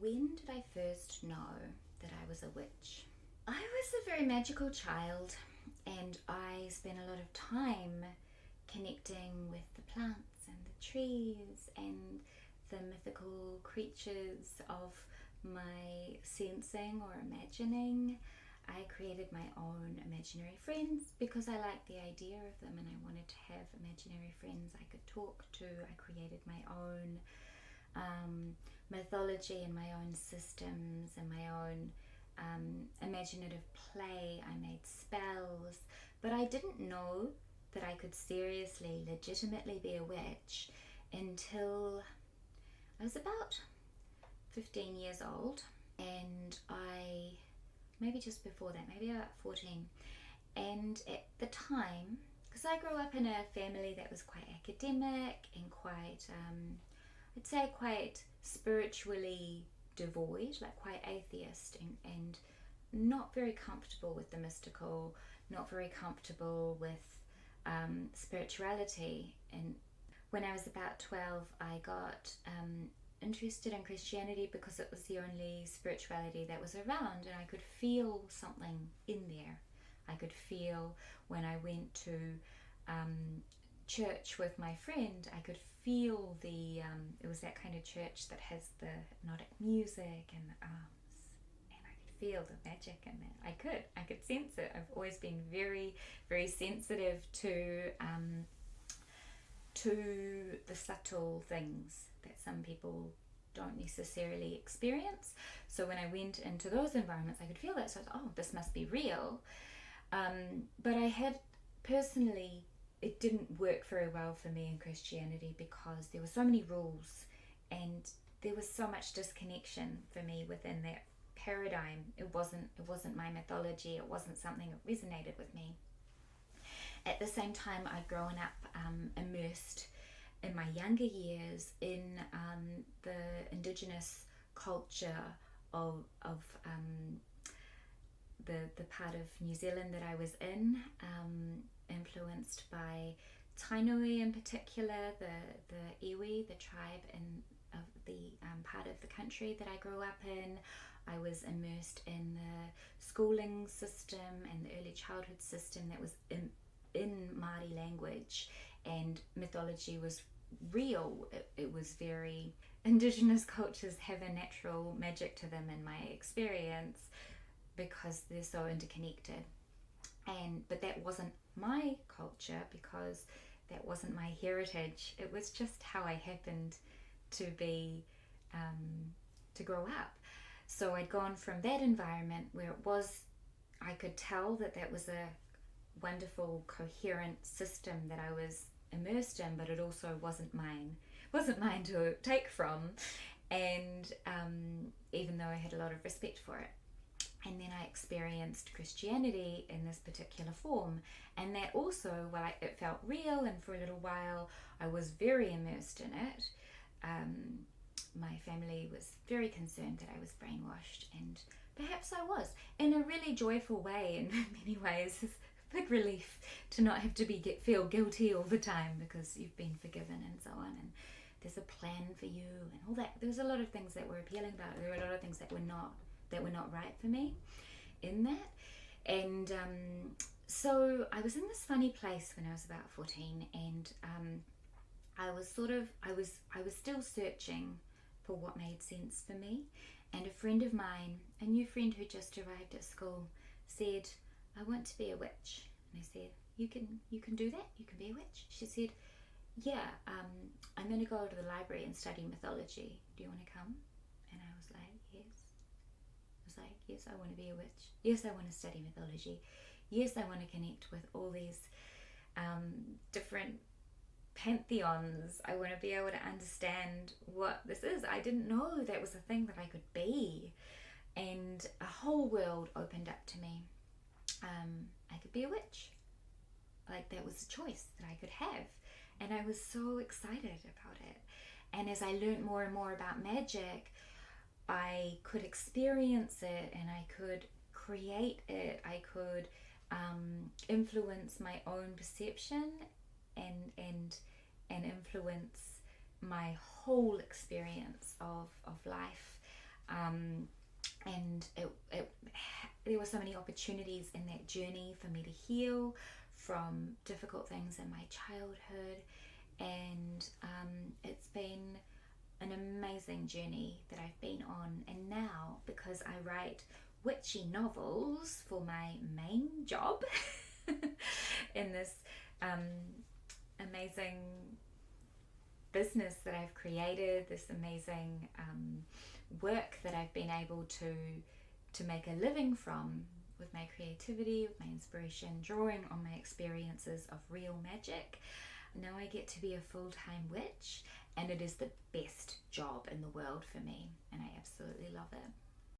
When did I first know that I was a witch? I was a very magical child, and I spent a lot of time connecting with the plants and the trees and the mythical creatures of my sensing or imagining. I created my own imaginary friends because I liked the idea of them and I wanted to have imaginary friends I could talk to. I created my own mythology and my own systems and my own imaginative play. I made spells, but I didn't know that I could seriously, legitimately be a witch until I was about 15 years old, and maybe just before that, maybe about 14. And at the time, because I grew up in a family that was quite academic and quite, I'd say quite spiritually devoid, like quite atheist, and not very comfortable with the mystical, not very comfortable with spirituality. And when I was about 12, I got interested in Christianity because it was the only spirituality that was around, and I could feel something in there. I could feel when I went to church with my friend, I could feel it was that kind of church that has the hypnotic music and the arms, and I could feel the magic in that. I could sense it. I've always been very, very sensitive to the subtle things that some people don't necessarily experience. So when I went into those environments, I could feel that. So I was, oh, this must be real. But I had personally, it didn't work very well for me in Christianity because there were so many rules and there was so much disconnection for me within that paradigm. It wasn't my mythology. It wasn't something that resonated with me. At the same time, I'd grown up immersed in my younger years in the indigenous culture of the part of New Zealand that I was in, influenced by Tainui in particular, the iwi, the tribe of the part of the country that I grew up in. I was immersed in the schooling system and the early childhood system that was in Māori language, and mythology was real. It was very, indigenous cultures have a natural magic to them in my experience because they're so interconnected. But that wasn't my culture because that wasn't my heritage. It was just how I happened to be, to grow up. So I'd gone from that environment where I could tell that was a wonderful, coherent system that I was immersed in, but it also wasn't mine to take from. And even though I had a lot of respect for it. And then I experienced Christianity in this particular form, and that also, it felt real, and for a little while I was very immersed in it. My family was very concerned that I was brainwashed, and perhaps I was, in a really joyful way. In many ways, it's a big relief to not have to feel guilty all the time because you've been forgiven and so on, and there's a plan for you and all that. There was a lot of things that were appealing about it. There were a lot of things that were not right for me in that. And so I was in this funny place when I was about 14, and I was still searching for what made sense for me. And a friend of mine, a new friend who just arrived at school, said, I want to be a witch. And I said, you can do that? You can be a witch? She said, yeah, I'm going to go to the library and study mythology. Do you want to come? And I was like, yes. Yes, I want to be a witch. Yes, I want to study mythology. Yes, I want to connect with all these different pantheons. I want to be able to understand what this is. I didn't know that was a thing that I could be. And a whole world opened up to me. I could be a witch. That was a choice that I could have. And I was so excited about it. And as I learned more and more about magic, I could experience it and I could create it. I could influence my own perception and influence my whole experience of life. And there were so many opportunities in that journey for me to heal from difficult things in my childhood, and it's been an amazing journey that I've been on. And now, because I write witchy novels for my main job in this amazing business that I've created, this amazing work that I've been able to make a living from, with my creativity, with my inspiration, drawing on my experiences of real magic. Now I get to be a full-time witch, and it is the best job in the world for me, and I absolutely love it.